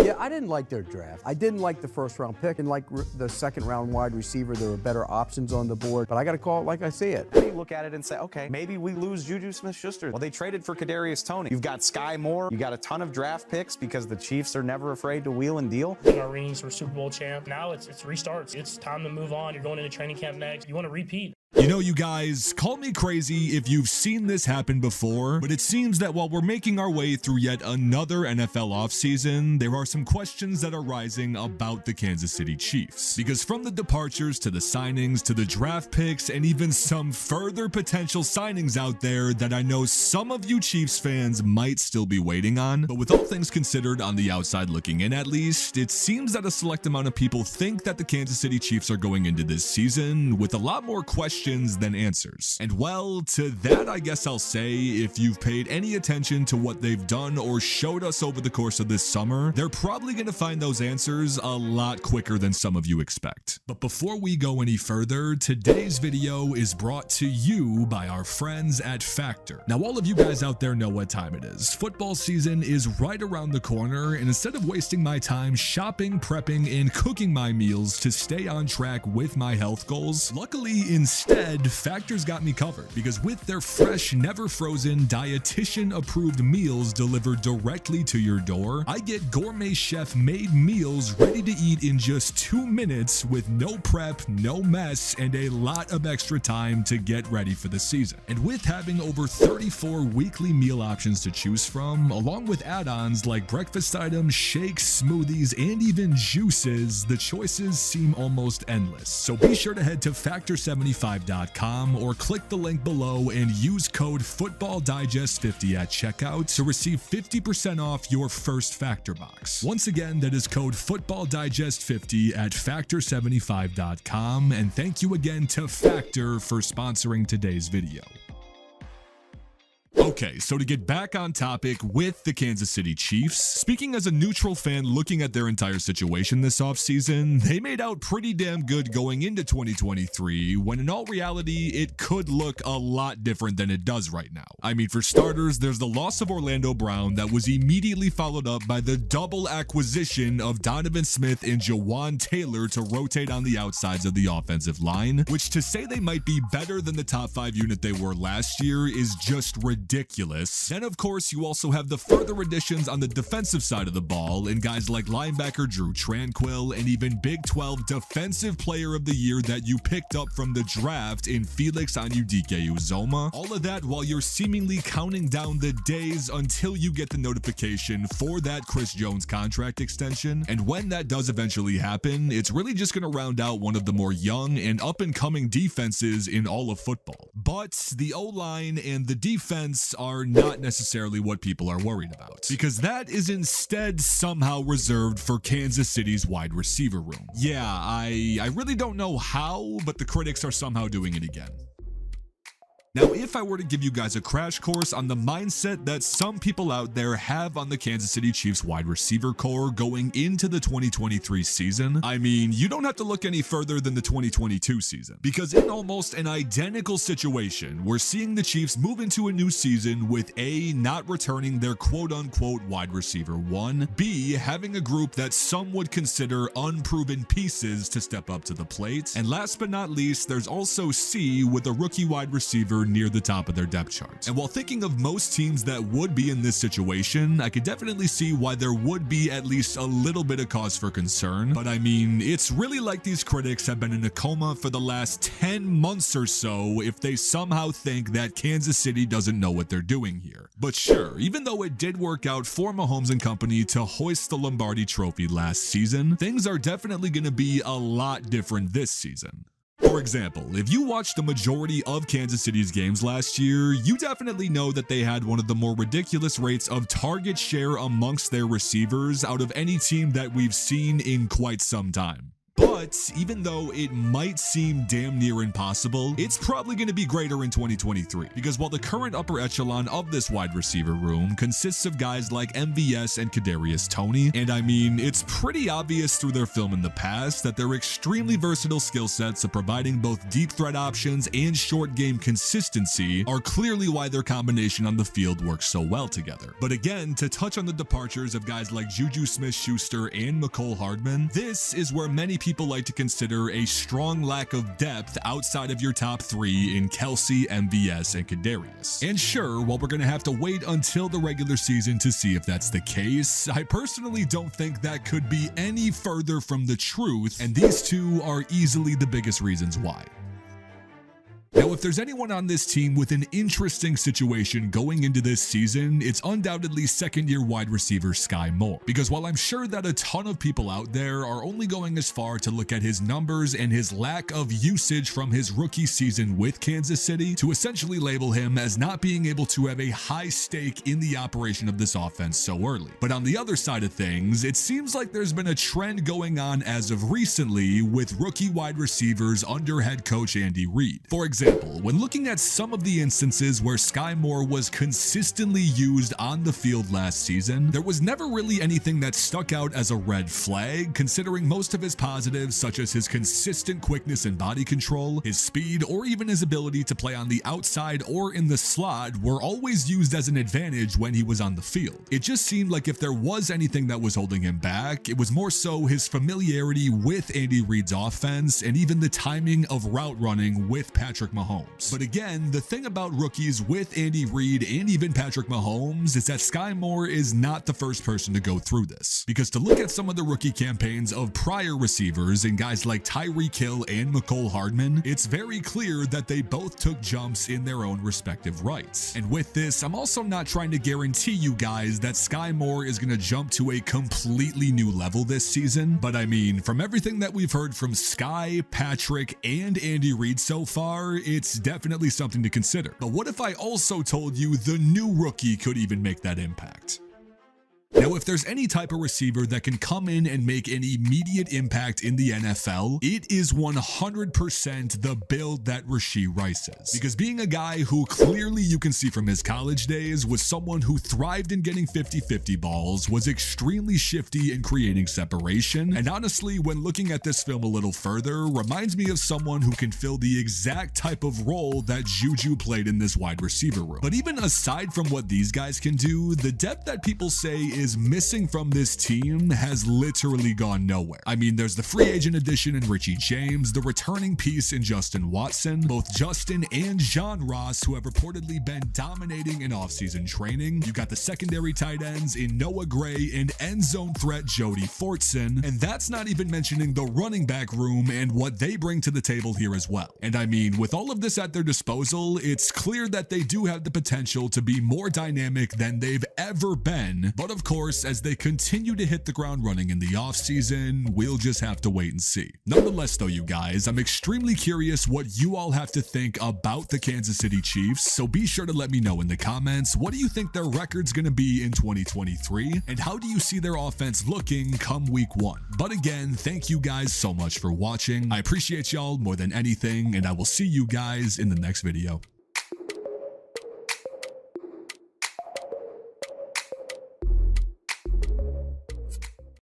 Yeah, I didn't like their draft. I didn't like the first round pick and like the second round wide receiver. There were better options on the board, but I got to call it like I see it. You look at it and say, okay, maybe we lose Juju Smith-Schuster. Well, they traded for Kadarius Toney. You've got Sky Moore. You got a ton of draft picks because the Chiefs are never afraid to wheel and deal. In our rings, we're Super Bowl champ. Now it's restarts. It's time to move on. You're going into training camp next. You want to repeat. You know, you guys, call me crazy if you've seen this happen before, but it seems that while we're making our way through yet another NFL offseason, there are some questions that are rising about the Kansas City Chiefs. Because from the departures to the signings to the draft picks and even some further potential signings out there that I know some of you Chiefs fans might still be waiting on, but with all things considered on the outside looking in at least, it seems that a select amount of people think that the Kansas City Chiefs are going into this season with a lot more questions than answers. And well, to that I guess I'll say, if you've paid any attention to what they've done or showed us over the course of this summer, they're probably going to find those answers a lot quicker than some of you expect. But before we go any further, today's video is brought to you by our friends at Factor. Now, all of you guys out there know what time it is. Football season is right around the corner, and instead of wasting my time shopping, prepping, and cooking my meals to stay on track with my health goals, luckily instead Factor's got me covered, because with their fresh, never frozen, dietitian approved meals delivered directly to your door, I get gourmet chef made meals ready to eat in just 2 minutes with no prep, no mess, and a lot of extra time to get ready for the season. And with having over 34 weekly meal options to choose from, along with add-ons like breakfast items, shakes, smoothies, and even juices, the choices seem almost endless. So be sure to head to Factor75.com or click the link below and use code FootballDigest50 at checkout to receive 50% off your first Factor box. Once again, that is code FootballDigest50 at Factor75.com, and thank you again to Factor for sponsoring today's video. Okay, so to get back on topic with the Kansas City Chiefs, speaking as a neutral fan looking at their entire situation this offseason, they made out pretty damn good going into 2023, when in all reality, it could look a lot different than it does right now. I mean, for starters, there's the loss of Orlando Brown that was immediately followed up by the double acquisition of Donovan Smith and Jawan Taylor to rotate on the outsides of the offensive line, which to say they might be better than the top 5 unit they were last year is just ridiculous. Then, of course, you also have the further additions on the defensive side of the ball in guys like linebacker Drew Tranquill and even Big 12 Defensive Player of the Year that you picked up from the draft in Felix Anudike-Uzomah. All of that while you're seemingly counting down the days until you get the notification for that Chris Jones contract extension. And when that does eventually happen, it's really just going to round out one of the more young and up-and-coming defenses in all of football. But the O-line and the defense are not necessarily what people are worried about, because that is instead somehow reserved for Kansas City's wide receiver room. Yeah, I really don't know how, but the critics are somehow doing it again. Now, if I were to give you guys a crash course on the mindset that some people out there have on the Kansas City Chiefs wide receiver core going into the 2023 season, I mean, you don't have to look any further than the 2022 season. Because in almost an identical situation, we're seeing the Chiefs move into a new season with A, not returning their quote-unquote wide receiver one, B, having a group that some would consider unproven pieces to step up to the plate, and last but not least, there's also C, with a rookie wide receiver near the top of their depth chart. And while thinking of most teams that would be in this situation, I could definitely see why there would be at least a little bit of cause for concern. But I mean, it's really like these critics have been in a coma for the last 10 months or so if they somehow think that Kansas City doesn't know what they're doing here. But sure, even though it did work out for Mahomes and company to hoist the Lombardi Trophy last season, things are definitely going to be a lot different this season. For example, if you watched the majority of Kansas City's games last year, you definitely know that they had one of the more ridiculous rates of target share amongst their receivers out of any team that we've seen in quite some time. But even though it might seem damn near impossible, it's probably going to be greater in 2023, because while the current upper echelon of this wide receiver room consists of guys like MVS and Kadarius Toney, and I mean, it's pretty obvious through their film in the past that their extremely versatile skill sets of providing both deep threat options and short game consistency are clearly why their combination on the field works so well together. But again, to touch on the departures of guys like Juju Smith-Schuster and Mecole Hardman, this is where many people like to consider a strong lack of depth outside of your top three in Kelsey, MVS, and Kadarius. And sure, while we're going to have to wait until the regular season to see if that's the case, I personally don't think that could be any further from the truth, and these two are easily the biggest reasons why. Now, if there's anyone on this team with an interesting situation going into this season, it's undoubtedly second-year wide receiver Sky Moore. Because while I'm sure that a ton of people out there are only going as far to look at his numbers and his lack of usage from his rookie season with Kansas City to essentially label him as not being able to have a high stake in the operation of this offense so early. But on the other side of things, it seems like there's been a trend going on as of recently with rookie wide receivers under head coach Andy Reid. For example, when looking at some of the instances where Sky Moore was consistently used on the field last season, there was never really anything that stuck out as a red flag, considering most of his positives, such as his consistent quickness and body control, his speed, or even his ability to play on the outside or in the slot, were always used as an advantage when he was on the field. It just seemed like if there was anything that was holding him back, it was more so his familiarity with Andy Reid's offense and even the timing of route running with Patrick Mahomes. But again, the thing about rookies with Andy Reid and even Patrick Mahomes is that Sky Moore is not the first person to go through this. Because to look at some of the rookie campaigns of prior receivers and guys like Tyreek Hill and Mecole Hardman, it's very clear that they both took jumps in their own respective rights. And with this, I'm also not trying to guarantee you guys that Sky Moore is going to jump to a completely new level this season, but I mean, from everything that we've heard from Sky, Patrick, and Andy Reid so far, it's definitely something to consider. But what if I also told you the new rookie could even make that impact? Now, if there's any type of receiver that can come in and make an immediate impact in the NFL, it is 100% the build that Rashee Rice is. Because being a guy who clearly you can see from his college days was someone who thrived in getting 50-50 balls, was extremely shifty in creating separation, and honestly, when looking at this film a little further, reminds me of someone who can fill the exact type of role that Juju played in this wide receiver room. But even aside from what these guys can do, the depth that people say is missing from this team has literally gone nowhere. I mean, there's the free agent addition in Richie James, the returning piece in Justin Watson, both Justin and John Ross, who have reportedly been dominating in offseason training. You got the secondary tight ends in Noah Gray and end zone threat Jody Fortson, and that's not even mentioning the running back room and what they bring to the table here as well. And I mean, with all of this at their disposal, it's clear that they do have the potential to be more dynamic than they've ever been, but of course, as they continue to hit the ground running in the offseason, we'll just have to wait and see. Nonetheless though, you guys, I'm extremely curious what you all have to think about the Kansas City Chiefs, so be sure to let me know in the comments, what do you think their record's gonna be in 2023, and how do you see their offense looking come week 1? But again, thank you guys so much for watching. I appreciate y'all more than anything, and I will see you guys in the next video.